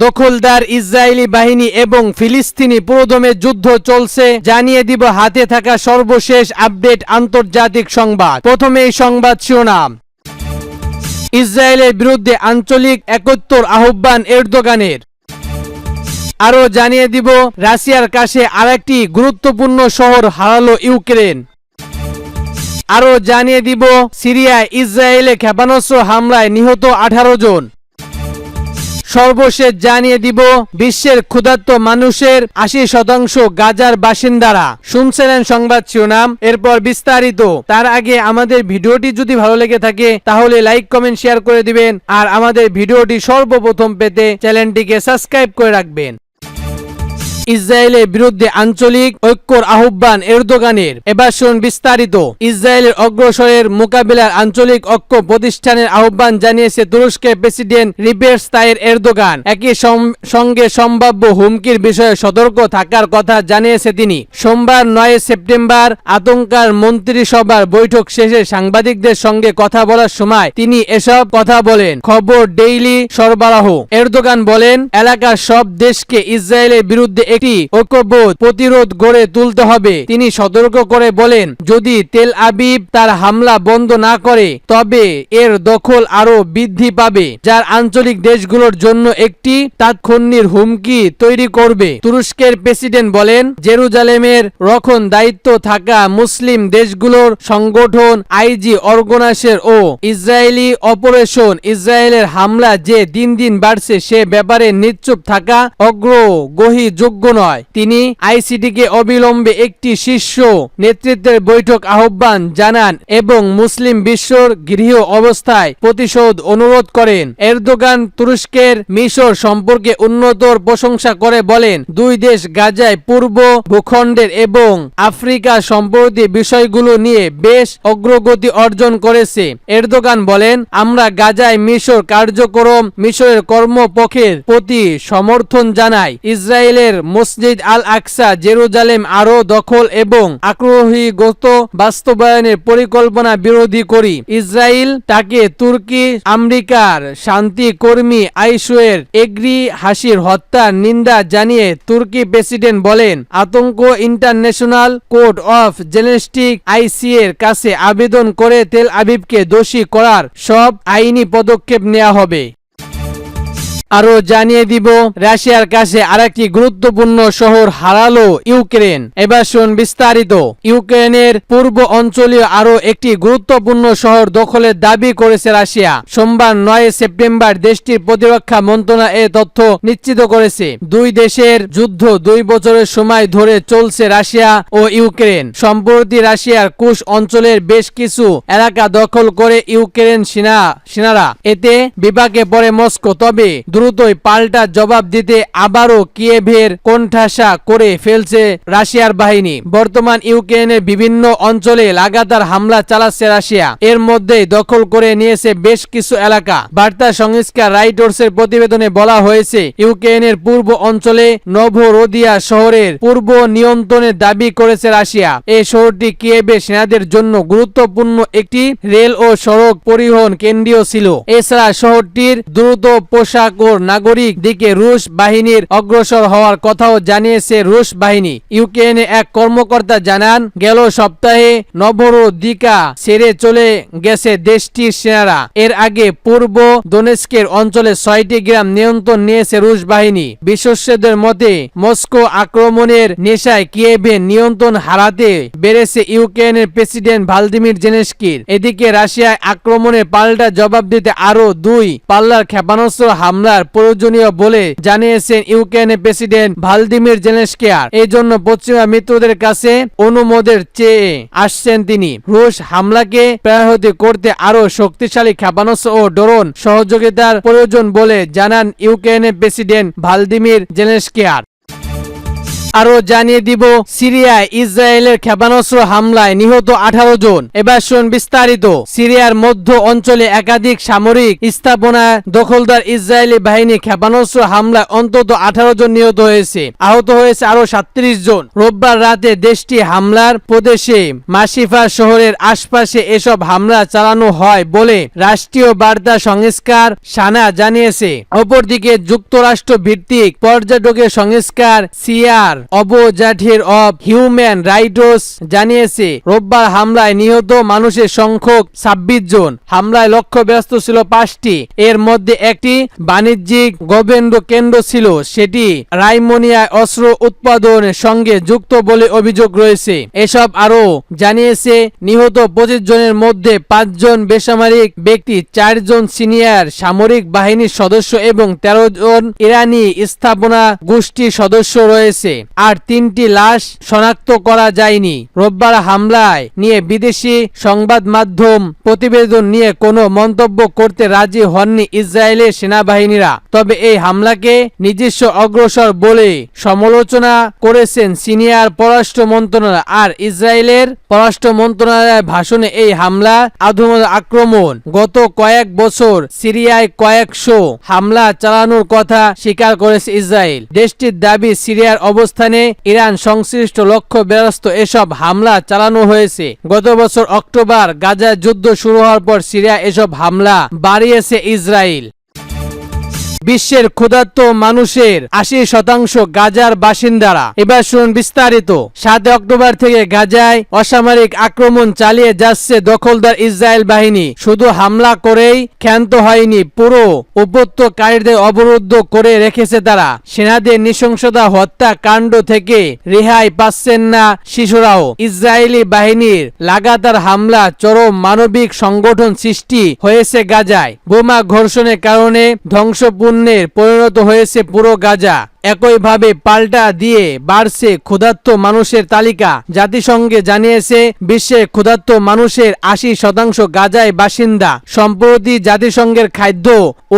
দখলদার ইসরায়েলি বাহিনী এবং ফিলিস্তিনি পুরোদমে যুদ্ধ চলছে, জানিয়ে দিব হাতে থাকা সর্বশেষ আপডেট আন্তর্জাতিক সংবাদ। প্রথমে এই সংবাদ শিরোনাম। ইসরায়েলের বিরুদ্ধে আঞ্চলিক একত্বর আহ্বান এরদোগানের। আরও জানিয়ে দিব রাশিয়ার কাছে আরেকটি গুরুত্বপূর্ণ শহর হারালো ইউক্রেন। আরও জানিয়ে দিব সিরিয়ায় ইসরায়েলে ক্ষেপণাস্ত্র হামলায় নিহত 18 জন। সর্বশেষ জানিয়ে দিব বিশ্বের ক্ষুধার্ত মানুষের 80% গাজার বাসিন্দারা। শুনছিলেন সংবাদ শিরোনাম, এরপর বিস্তারিত। তার আগে আমাদের ভিডিওটি যদি ভালো লেগে থাকে তাহলে লাইক কমেন্ট শেয়ার করে দিবেন, আর আমাদের ভিডিওটি সর্বপ্রথম পেতে চ্যানেলটিকে সাবস্ক্রাইব করে রাখবেন। ইসরায়েলের বিরুদ্ধে আঞ্চলিক ঐক্যর আহ্বান এরদোগানের। এবার শুনুন বিস্তারিত। ইসরায়েলের অগ্রসরের মোকাবিলার আঞ্চলিক ঐক্য প্রতিষ্ঠানের আহ্বান জানিয়েছে তুরস্কের প্রেসিডেন্ট রিসেপ তাইয়িপ এরদোগান। একই সঙ্গে সম্ভাব্য হুমকির বিষয়ে সতর্ক থাকার কথা জানিয়েছে তিনি। সোমবার 9 সেপ্টেম্বর আতঙ্কার মন্ত্রিসভার বৈঠক শেষে সাংবাদিকদের সঙ্গে কথা বলার সময় তিনি এসব কথা বলেন। খবর ডেইলি সরবরাহ। এরদোগান বলেন, এলাকার সব দেশকে ইসরায়েলের বিরুদ্ধে একটি ঐক্যবোধ প্রতিরোধ গড়ে তুলতে হবে। তিনি সতর্ক করে বলেন, যদি তেল আবিব তার হামলা বন্ধ না করে তবে এর দখল আরো বৃদ্ধি পাবে, যার আঞ্চলিক দেশগুলোর জন্য একটি তাৎক্ষণিক হুমকি তৈরি করবে। তুরস্কের প্রেসিডেন্ট বলেন, জেরুজালেমের রক্ষণ দায়িত্ব থাকা মুসলিম দেশগুলোর সংগঠন আইজি অর্গানাইজেশন ও ইসরায়েলি অপারেশন ইসরায়েলের হামলা যে দিন দিন বাড়ছে সে ব্যাপারে নিশ্চুপ থাকা অগ্রগতিযোগ্য নয়। তিনি আইসিটিকে অবিলম্বে একটি শীর্ষ নেতৃত্বের বৈঠক আহ্বান জানান এবং মুসলিম বিশ্বর গৃহ অবস্থায় প্রতিশোধ অনুরোধ করেন। এরদোগান তুরস্কের মিশর সম্পর্কে উন্নতর প্রশংসা করে বলেন, দুই দেশ গাজায় পূর্ব ভূখণ্ডের এবং আফ্রিকা সম্পর্কে বিষয়গুলো নিয়ে বেশ অগ্রগতি অর্জন করেছে। এরদোগান বলেন, আমরা গাজায় মিশর কার্যক্রম মিশরের কর্মপক্ষের প্রতি সমর্থন জানাই। ইসরায়েলের মসজিদ আল আকসা জেরুজালেম আরো দখল এবং আগ্রহীগত বাস্তবায়নের পরিকল্পনা বিরোধী করি। ইসরায়েল তাকে তুর্কি আমেরিকার শান্তি কর্মী আইসোয়ের এগ্রি হাসির হত্যার নিন্দা জানিয়ে তুর্কি প্রেসিডেন্ট বলেন, আতঙ্ক ইন্টারন্যাশনাল কোর্ট অফ জেনেস্টিক আইসি এর কাছে আবেদন করে তেল আবিবকে দোষী করার সব আইনি পদক্ষেপ নেওয়া হবে। আরো জানিয়ে দিব রাশিয়ার কাছে আরেকটি গুরুত্বপূর্ণ শহর হারালো ইউক্রেন। এবার শুন বিস্তারিত। ইউক্রেনের পূর্ব অঞ্চলীয় আরো একটি গুরুত্বপূর্ণ শহর দখলের দাবি করেছে রাশিয়া। সোমবার 9 সেপ্টেম্বর দেশটির প্রতিরক্ষা মন্ত্রণালয় এ তথ্য নিশ্চিত করেছে। দুই দেশের যুদ্ধ 2 বছরের সময় ধরে চলছে। রাশিয়া ও ইউক্রেন সম্প্রতি রাশিয়ার কুশ অঞ্চলের বেশ কিছু এলাকা দখল করে ইউক্রেন সেনারা এতে বিপাকে পড়ে মস্কো। তবে দ্রুতই পাল্টা জবাব দিতে আবারও কিয়েভের কোণঠাসা করে ফেলছে রাশিয়ার বাহিনী। বর্তমান ইউক্রেনের বিভিন্ন অঞ্চলে লাগাতার হামলা চালাচ্ছে রাশিয়া। এর মধ্যেই দখল করে নিয়েছে বেশ কিছু এলাকা। বার্তা সংস্থা রাইটার্সের প্রতিবেদনে বলা হয়েছে, ইউক্রেনের পূর্ব অঞ্চলে নভোরোদিয়া শহরের পূর্ব নিয়ন্ত্রণের দাবি করেছে রাশিয়া। এই শহরটি কিয়েভের সেনাদের জন্য গুরুত্বপূর্ণ একটি রেল ও সড়ক পরিবহন কেন্দ্র ছিল। এছাড়া শহরটির দ্রুত পোশাক ও নাগরিক দিকে রুশ বাহিনীর অগ্রসর হওয়ার কথাও জানিয়েছে রুশ বাহিনী। ইউক্রেনের এক কর্মকর্তা জানান, গেল সপ্তাহে নভোরোদিকা ছেড়ে চলে গেছে দেশটির সেনারা। এর আগে পূর্ব দোনেস্কের অঞ্চলে 6টি গ্রাম নিয়ন্ত্রণ নিয়েছে রুশ বাহিনী। বিশেষজ্ঞদের মতে মস্কো আক্রমণের নেশায় কিয়েভে নিয়ন্ত্রণ হারাতে বেড়েছে ইউক্রেনের প্রেসিডেন্ট ভ্লাদিমির জেলেনস্কির। এদিকে রাশিয়ায় আক্রমণের পাল্টা জবাব দিতে আরো 2 পাল্লার ক্ষেপণাস্ত্র হামলার প্রয়োজনীয় বলে জানিয়েছেন ইউক্রেনের প্রেসিডেন্ট ভ্লাদিমির জেলেনস্কি। এই জন্য পশ্চিমা মিত্রদের কাছে অনুমোদন চেয়ে আসছেন তিনি। রুশ হামলাকে প্রতিহত করতে আরো শক্তিশালী ক্ষেপণাস্ত্র ও ড্রোন সহযোগিতার প্রয়োজন বলে জানান ইউক্রেনের প্রেসিডেন্ট ভ্লাদিমির জেলেনস্কি। আরো জানিয়ে দিব সিরিয়ায় ইসরায়েলের ক্ষেপণাস্ত্র হামলায় নিহত 18 জন। এবার শুন বিস্তারিত। সিরিয়ার মধ্য অঞ্চলে একাধিক সামরিক স্থাপনা দখলদার ইসরায়েলি বাহিনী ক্ষেপণাস্ত্র হামলায় অন্তত 18 জন নিহত হয়েছে, আহত হয়েছে আরো 37 জন। রোববার রাতে দেশটি হামলার প্রদেশে মাসিফা শহরের আশপাশে এসব হামলা চালানো হয় বলে রাষ্ট্রীয় বার্তা সংস্কার সানা জানিয়েছে। অপরদিকে যুক্তরাষ্ট্র ভিত্তিক পর্যটকের সংস্কার CR observatory of human rights জানিয়েছে রোববার হামলায় নিহত মানুষের সংখ্যক 26 জন। হামলায় লক্ষ্যবস্ত ছিল 5টি, এর মধ্যে একটি বাণিজ্যিক গবেন্দ্র কেন্দ্র ছিল, সেটি রাইমোনিয়ায় অস্ত্র উৎপাদনের সঙ্গে যুক্ত বলে অভিযোগ রয়েছে। এসব আরও জানিয়েছে নিহত 25 জনের মধ্যে 5 জন বেসামরিক ব্যক্তি, 4 জন সিনিয়র সামরিক বাহিনীর সদস্য এবং 13 জন ইরানি স্থাপনা গোষ্ঠীর সদস্য রয়েছে। আর 3টি লাশ শনাক্ত করা যায়নি। রোববার হামলায় নিয়ে বিদেশি সংবাদ মাধ্যম প্রতিবেদন নিয়ে কোনো মন্তব্য করতে রাজি হননি ইসরায়েলের সেনাবাহিনীরা। তবে এই হামলাকে নিজস্ব অগ্রসর বলে সমালোচনা করেছেন সিনিয়র পররাষ্ট্র মন্ত্রণালয়। আর ইসরায়েলের পররাষ্ট্র মন্ত্রণালয়ের ভাষণে এই হামলা আক্রমণ গত কয়েক বছর সিরিয়ায় কয়েকশো হামলা চালানোর কথা স্বীকার করেছে ইসরায়েল। দেশটির দাবি সিরিয়ার অবস্থানে ইরান সংশ্লিষ্ট লক্ষ্য ব্যস্ত এসব হামলা চালানো হয়েছে। গত বছর অক্টোবর গাজায় যুদ্ধ শুরু হওয়ার পর সিরিয়া এসব হামলা বাড়িয়েছে ইসরায়েল। বিশ্বের ক্ষুধার্ত মানুষের 80% গাজার বাসিন্দারা। এবার শুনুন বিস্তারিত। 7 অক্টোবর থেকে গাজায় অসামরিক আক্রমণ চালিয়ে যাচ্ছে দখলদার ইসরায়েল বাহিনী। শুধু হামলা করেই ক্ষান্ত হয়নি, পুরো উপত্যকারীদের অবরুদ্ধ করে রেখেছে তারা। সেনাদের নৃশংসতা হত্যা কাণ্ড থেকে রেহাই পাচ্ছেন না শিশুরাও। ইসরায়েলি বাহিনীর লাগাতার হামলা চরম মানবিক সংগঠন সৃষ্টি হয়েছে গাজায়। বোমা ঘর্ষণের কারণে ধ্বংসপূর্ণ পরিণত হয়েছে পুরো গাজা। একইভাবে পাল্টা দিয়ে বাড়ছে ক্ষুধার্ত মানুষের তালিকা। জাতিসংঘে জানিয়েছে বিশ্বের ক্ষুধার্ত মানুষের 80% গাজায় বাসিন্দা। সম্প্রতি জাতিসংঘের খাদ্য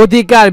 অধিকার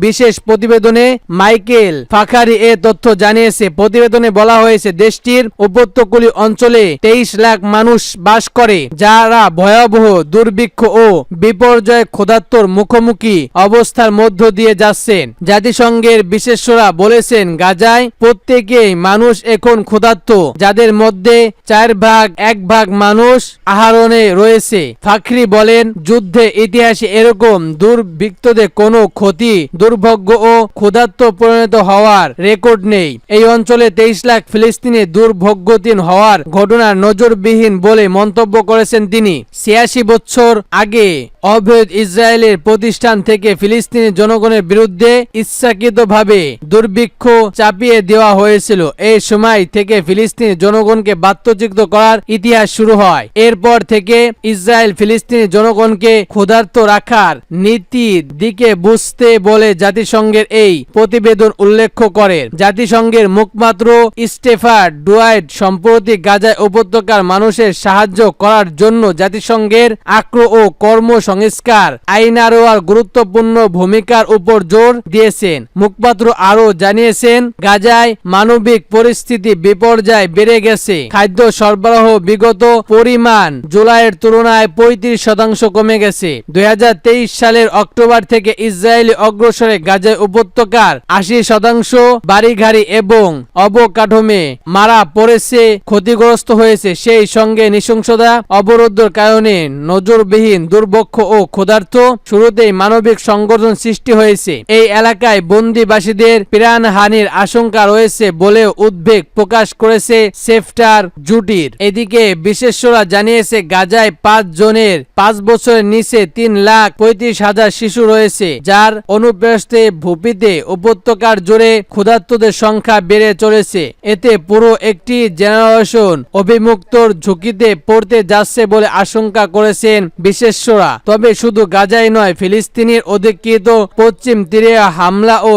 বিশেষ প্রতিবেদনে মাইকেল ফাখারি এ তথ্য জানিয়েছে। প্রতিবেদনে বলা হয়েছে দেশটির উপত্যকুলীয় অঞ্চলে 23 লাখ মানুষ বাস করে, যারা ভয়াবহ দুর্ভিক্ষ ও বিপর্যয় ক্ষুধার্তর মুখোমুখি অবস্থার মধ্য দিয়ে যাচ্ছেন। জাতিসংঘের বিশেষজ্ঞরা বলেছেন গাজায় প্রত্যেকেই মানুষ এখন ক্ষুধার্ত, যাদের মধ্যে 1 ভাগ মানুষ আহারণে রয়েছে। ফাখরি বলেন যুদ্ধে ইতিহাসে এরকম দুর্বৃত্তদের কোনো ক্ষতি, দুর্ভোগ্য ও ক্ষুধার্ত পরিণত হওয়ার রেকর্ড নেই। এই অঞ্চলে 23 লাখ ফিলিস্তিনি দুর্ভোগ্যহীন হওয়ার ঘটনা নজিরবিহীন বলে মন্তব্য করেছেন তিনি। 86 বছর আগে অবৈধ ইসরায়েলের প্রতিষ্ঠান থেকে ফিলিস্তিনি জনগণের বিরুদ্ধে ইচ্ছাকৃতভাবে দুর্ভিক্ষ চাপিয়ে দেওয়া হয়েছিল। এই সময় থেকে ফিলিস্তিনি জনগণকে বাস্তুচ্যুত করার ইতিহাস শুরু হয়। এরপর থেকে ইসরায়েল ফিলিস্তিনি জনগণকে ক্ষুধার্ত রাখার নীতির দিকে বুঝতে বলে জাতিসংঘের এই প্রতিবেদন উল্লেখ করে। জাতিসংঘের মুখপাত্র স্টেফান ডুয়ার্ট সম্প্রতি গাজা উপত্যকার মানুষের সাহায্য করার জন্য জাতিসংঘের আক্রো ও কর্মসংস্কার আইনারোয়ার গুরুত্বপূর্ণ ভূমিকার উপর জোর দিয়েছেন। মুখপাত্র আরো জানিয়েছেন গাজায় মানবিক পরিস্থিতি বিপর্যয় বেড়ে গেছে। খাদ্য সরবরাহ বিগত পরিমাণ জুলাইয়ের তুলনায় 35% কমে গেছে। 2023 সালের অক্টোবর থেকে ইসরায়েলি অগ্রসরে গাজা উপত্যকার 80% বাড়িঘাড়ি এবং অবকাঠামো মারা পড়েছে, ক্ষতিগ্রস্ত হয়েছে। সেই সঙ্গে নৃশংসতা অবরোধের কারণে নজরবিহীন দুর্ভিক্ষ ও ক্ষুধার্ত শুরুতেই মানবিক সংগঠন সৃষ্টি হয়েছে। এই এলাকায় বন্দিবাসীদের প্রাণহানির আশঙ্কা রয়েছে বলেও উদ্বেগ প্রকাশ করেছে সেফটার জুটির। এদিকে বিশেষজ্ঞরা জানিয়েছে গাজায় 5 জনের 5 বছরের নিচে 3,35,000 শিশু রয়েছে, যার অনুপ্রবেশে ভূপিতে উপত্যকার জুড়ে ক্ষুধার্তদের সংখ্যা বেড়ে চলেছে। এতে পুরো একটি জেনারেশন অভিমুক্তর ঝুঁকিতে পড়তে যাচ্ছে বলে আশঙ্কা করেছেন বিশেষজ্ঞরা। তবে শুধু গাজায় নয়, ফিলিস্তিনের অধিকৃত পশ্চিম তীরে হামলা ও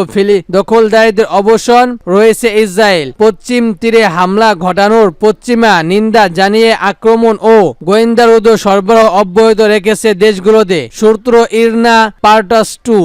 দখলদারিত্বের অবসান রয়েছে ইসরায়েল। পশ্চিম তীরে হামলা ঘটানোর পশ্চিমা নিন্দা জানিয়ে আক্রমণ ও গোয়েন্দারুদ্ধ সরবরাহ অব্যাহত রেখেছে দেশগুলোতে। সূত্র ইরনা পার্টাস্টুড।